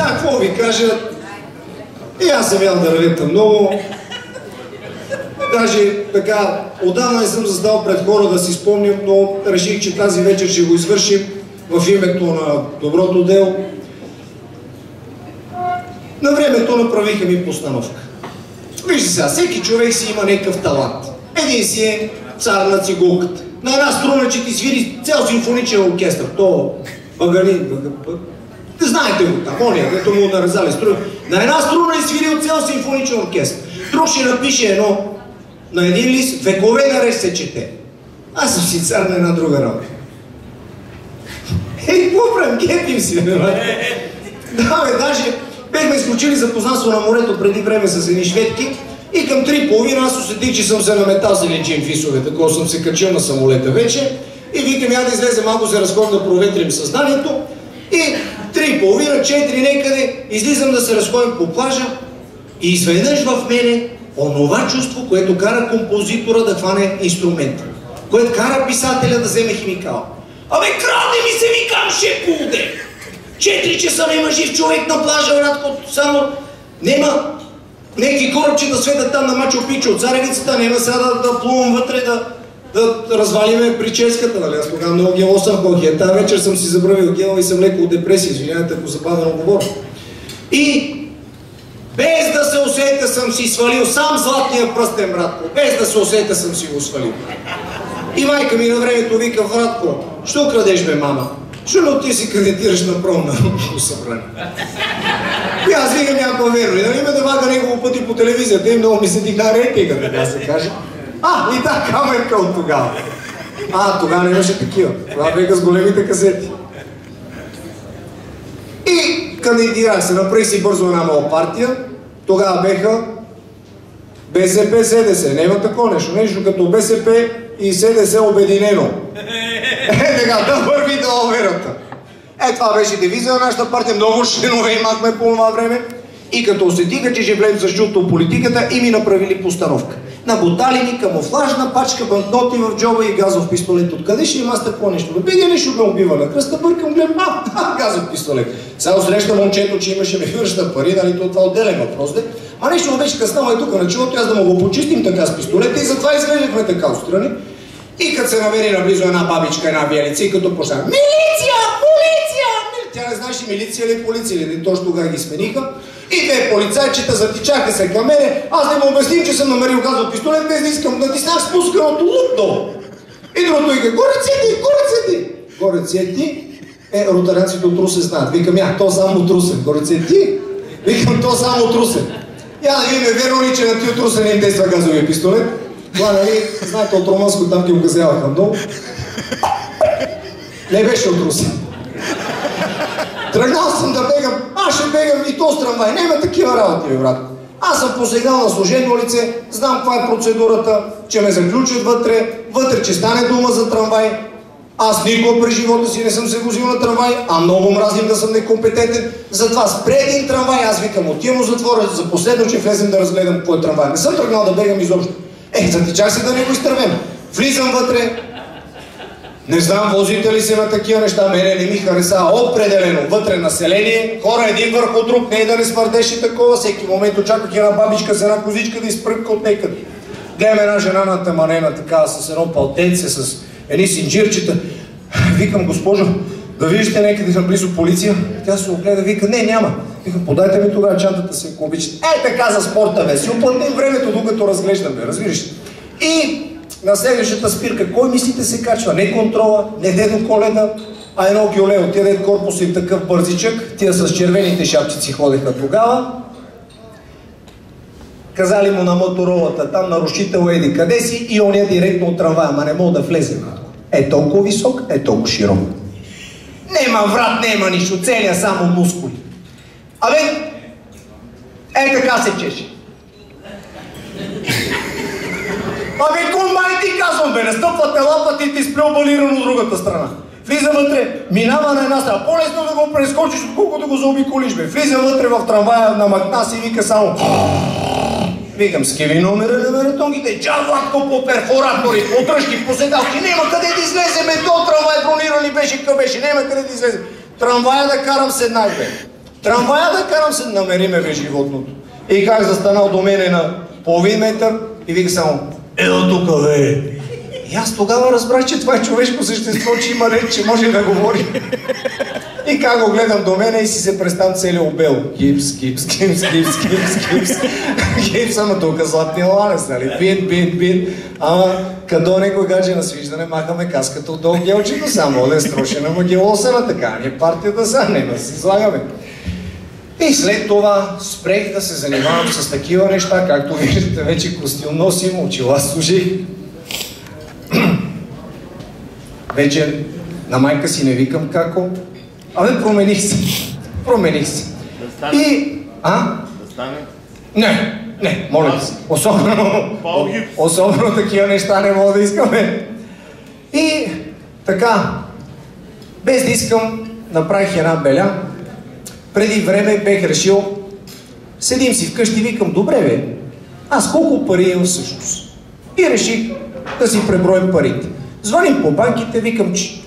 сега какво ви кажа? И аз съм ял дървета много. Даже така, отдавна не съм заздал пред хора да си спомням, но реших, че тази вечер ще го извършим в името на доброто дело. На времето направиха ми постановка. Вижте сега, всеки човек си има някакъв талант. Един си е цар на цигулката. На една струна, че ти свири цял симфоничен оркестър. То Багалин, знаете го там, ония, като му наразали струна. На една струна е свирил цял симфоничен оркестър. Друг ще напише едно на един лист, векове наред се чете. Аз съм си цар на една друга работа. Какво правим? Гепим си, бе, да, бе, даже бехме изключили запознанство на морето преди време с едни шведки и към 3:30 аз усетих, че съм се наметал за лечим висове, такова съм се качил на самолета вече и викам, я да излезе малко се разходим да проветрим съзнанието и 3:30, 4 некъде, излизам да се разходим по плажа и изведнъж в мене онова чувство, което кара композитора да хване инструмента, което кара писателя да вземе химикал. Абе, краде ми се, викам, шепулде! 4 часа нема жив човек на плажа, братко, само нема някакви корабчета светят там на Мачо Пичо от царевицата, нема сега да плувам вътре, да развалиме прическата, нали? Аз тогава много гело съм ходил. Тази вечер съм си забравил гело и съм леко от депресия, извинявайте, ако забавено говоря. И без да се усетя съм си свалил сам златния пръстен, братко. Без да се усетя съм си го свалил. И майка ми на времето вика, братко, що крадеш, бе, мама? Що не ти си кандидатираш на промна събрание? И аз викам някаква верно. И нали ме да вага негово пъти по телевизията и много ми се дигна рейтинга, така се каже. И та камерка от тогава. Тогава не имаше такива. Това беха с големите касети. И кандидатирах се, направих си бързо една мала партия. Тогава беха БСП, СДС. Няма такова нещо. Нещо като БСП и СДС обединено. Така, да върви до оверата. Това беше девиза на нашата партия. Много членове имахме по това време. И като усетиха, че ще влезем за жълто политиката, и ми направили постановка. Наботали ми камуфлажна пачка, банкноти в джоба и газов пистолет. Откъде ще има аз такова нещо? Бега нещо ме убива на кръста, бъркам, гледам, газов пистолет. Сега среща момчето, че имаше ми връща пари, нали, това отделен въпрос. А нещо беше къснало и тук на челото, аз да му го почистим така с пистолета и затова изглеждахме така отстрани. И като се намери наблизо една бабичка, една биелица и като почна милиция! Полиция! Тя не знаеше милиция или полиция, или точно тогава ги смениха. И две полицайчета затичаха се към мене, аз да му обясним, че съм намерил газов пистолет, без да искам да натиснах спусканото лупно. И другото вика, горе цети, горе цети! Горе цети, ротарианците от Русе знаят. Викам, то само от Русе. Горе цети, викам, то само от Русе. Я да видим, верно ли, че на ти от Русе не им действа газовия пистолет? Това, нали, знаете, от Романско там ги оказяваха много. Не беше от Русе. Тръгнал съм да бегам, аз ще бегам и то с трамвай. Няма такива работи, бе, брат. Аз съм посегнал на служебно лице, знам каква е процедурата, че ме заключат вътре, че стане дума за трамвай. Аз никога през живота си не съм се возил на трамвай, а много мразим да съм некомпетентен. Затова спре един трамвай, аз викам, отивам в затвора, за последно, че влезем да разгледам какво е трамвай. Не съм тръгнал да бегам изобщо. Затичах се да не го изтървем. Влизам вътре. Не знам, возите ли се на такива неща, мене не ми хареса определено. Вътре население, хора един върху друг, не да не смърдеше такова. Всеки момент очаквах една бабичка с една козичка да изпрънка от некъде. Гледам една жена натъманена, така, с едно палтенце, с едни синджирчета. Викам, госпожо, да виждате някъде наблизо полиция. Тя се огледа, вика, не, няма. Викам, подайте ми тогава чантата си, ако обичате. Така за спорта, бе, си оплътнем времето, докато разглеждаме, разбираш. И на следващата спирка, кой мислите се качва? Не контрола, не Дедо Коледа, а едно гюле, отиде корпус и такъв бързичък, тия с червените шапчици ходеха тогава. Казали му на моторолата, там нарушител еди къде си и он е директно от трамвая, ама не мога да влезе. Толкова висок, толкова широк. Нема врат, нема нищо, целия само мускули. Абе, така се чеше. Абе, комбай ти казвам, бе, настъпвате лапата и ти спрел балиран от другата страна. Влиза вътре, минава на една страна, по-лесно да го прескочиш, отколкото да го заобиколиш, бе. Влиза вътре в трамвая, намъкна си и вика само... Викам, скеви номера на маратонгите, джавлатко по перфоратори, по тръжки, по седалки, няма къде да излезе, бе, то трамвай брониран ли беше, къв беше, няма къде да излезе. Трамвая да карам с една, бе. Трамвая да карам се, намериме бе животното. И как застанал до мене на половин метър и вика само, ела тука бе. И аз тогава разбрах, че това е човешко същество, че има реч, че може да говори. И как го гледам до мене и си се представям целият обел. Гипс. Гипс, ама тук златни ланес, нали? Бин. Ама къдо некой гадже на свиждане махаме каската от долу гелчето, само да е строшена магиосана, така ни е партията са, не да се слагаме. И след това спрех да се занимавам с такива неща, както виждате, вече костюм носим, очила служих. Вече на майка си не викам како. Абе, промених се. Да стане? И... Да стане? Не, моля се. Особено такива неща не мога да искаме. И така, без да искам, направих една беля. Преди време бех решил, седим си вкъщи и викам, добре бе, аз колко пари имам всъщност? И реших да си преброим парите. Звъним по банките, викам, че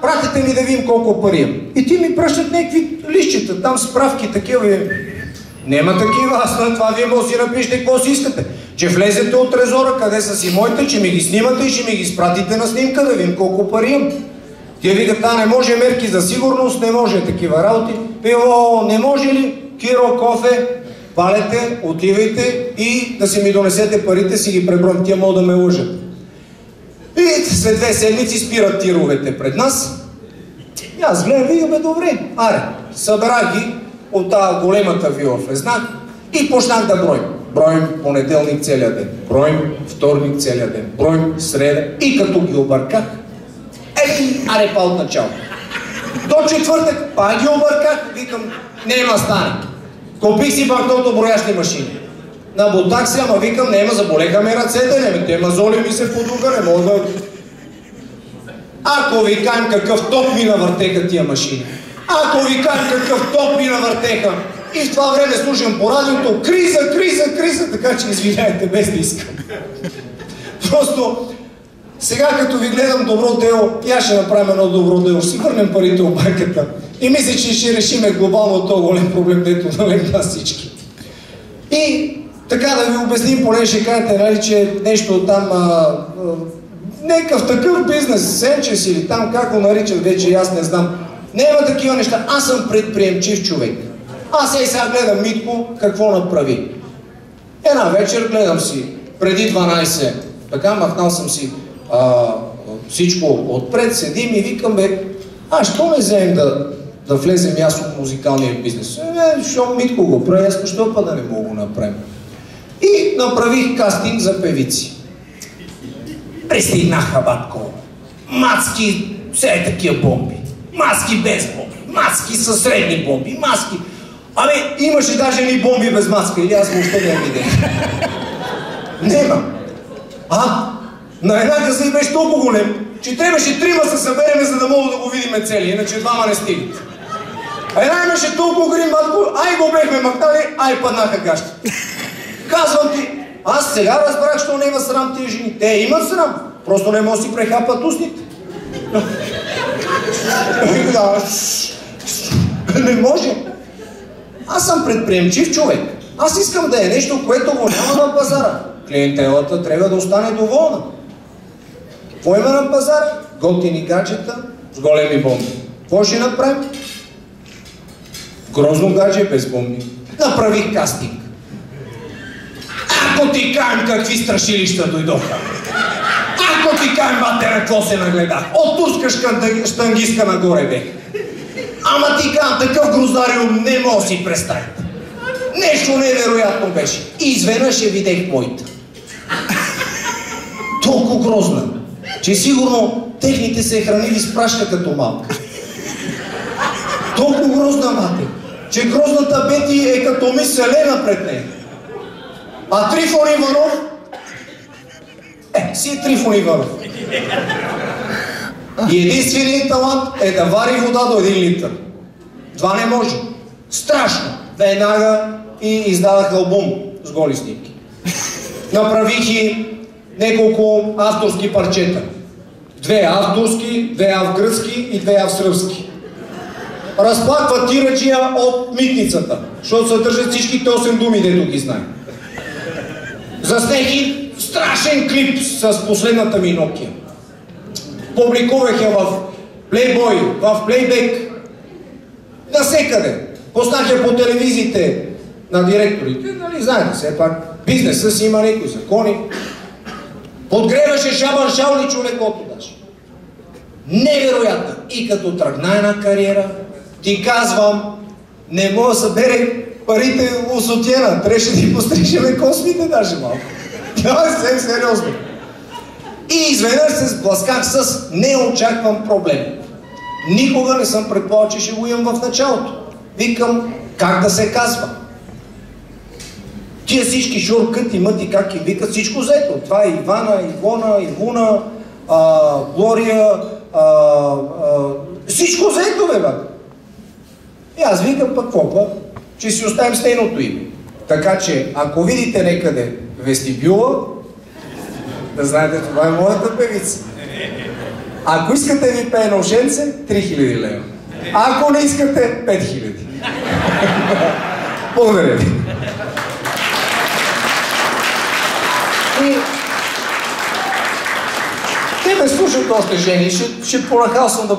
пратете ми да видим колко пари имам. И ти ми пращат някакви листчета, там справки такива. Нема такива, аз на това вие може да си напишете какво си искате. Че влезете от трезора, къде са си моите, че ми ги снимате и ще ми ги спратите на снимка да видим колко пари имам. Тия викат, не може мерки за сигурност, не може такива работи. Пиво, не може ли? Киро, кофе, палете, отивайте и да си ми донесете парите, си ги преброим, тия могат да ме лъжат. И след 2 седмици спират тировете пред нас. И аз гледам, викаме, добре, събрах ги от тази големата вила влезнах и почнах да броим. Броим понеделник целия ден, броим вторник целия ден, броим среда и като ги обърках, па от начало. До четвъртък, па ги обърках, викам, нема стане. Купих си банкното броящи машини. Наботах се, ама викам, нема, заболеха ме ръцете, те мазоли ми се подуга, не мога да... Ако ви кажем какъв топ ми навъртеха тия машини, ако ви кажем какъв топ ми навъртеха, и в това време слушам по радиото, криза, така че извиняйте, без да искам. Просто, сега като ви гледам добро дело, и аз ще направим едно добро дело, ще си върнем парите от банката. И мисля, че ще решиме глобално този голем проблем, дето налегна всички. И така да ви обясним, поне ще кажете, нали, че нещо там, някакъв такъв бизнес, сенчес или там, как го наричат вече, аз не знам. Няма такива неща. Аз съм предприемчив човек. Аз сега гледам Митко какво направи. Една вечер гледам си, преди 12, така махнал съм си всичко отпред, седим и викам, що не вземем да влезем аз от музикалния бизнес? Що Митко го прави, аз защо па да не мога го направим? И направих кастинг за певици. Пристигнаха, батко. Мацки, все такива бомби. Маски без бомби, маски със средни бомби, маски. Имаше даже и бомби без маска, или аз въобще нямам идея. Нема. На една къса и беше толкова голем, че трябваше 3 се събереме, за да мога да го видиме цели, иначе 2 не стигат. Една имаше толкова грим, го бехме махнали, паднаха гащи. Казвам ти, аз сега разбрах, що не има срам тия жени. Те имат срам, просто не може да си прехапат устните. Не може. Аз съм предприемчив човек. Аз искам да е нещо, което го няма на пазара. Клиентелата трябва да остане доволна. Какво има на пазара? Готини гаджета с големи бомби. Какво ще направим? Грозно гадже без бомби. Направих кастинг. Ако ти кажем какви страшилища дойдоха. Ако ти кажем, батера, какво се нагледах. От турска щангистка нагоре бех. Ама ти кажем, такъв гроздариум не мога си представите. Нещо невероятно беше. И изведнъж я видех моята. Толкова грозна, че сигурно техните се хранили с прашка като малка. Толкова грозна, мате, че грозната Бети е като мис Селена пред нея. А Трифон Иванов си е Трифон Иванов. И единственият талант е да вари вода до 1 литър. Това не може. Страшно. Веднага и издадах албум с голи снимки. Направих и няколко авторски парчета. 2 авторски, 2 авгръцки и 2 австръвски. разплаква тираджия от митницата, защото съдържат всичките 8 думи, дето ги знае. Заснех и страшен клип с последната ми Nokia. Публикувах я в Playboy, в Playback, насекъде. Поснах я по телевизиите на директорите, нали знаете, все пак бизнеса си има някои закони. Подгреваше Шабан Шауличо лекото даже. Невероятно! И като тръгна една кариера, ти казвам, не мога да събере парите от сотиена, трябваше да ги пострижеме космите даже малко. Това е съвсем сериозно. И изведнъж се сблъсках с неочакван проблем. Никога не съм предполагал, че ще го имам в началото. Викам, как да се казва? Тия всички шуркат и мъти, как и викат, всичко заето. Това е Ивана, Ивона, Ивуна, Глория, всичко заето, бе, бе. И аз викам пък какво, че си оставим с нейното име. Така че, ако видите некъде вестибюла, да знаете, това е моята певица. Ако искате ви пее на ушенце, 3000 лева. Ако не искате, 5000. Благодаря ви. И те ме слушат още жени, ще поръхал съм да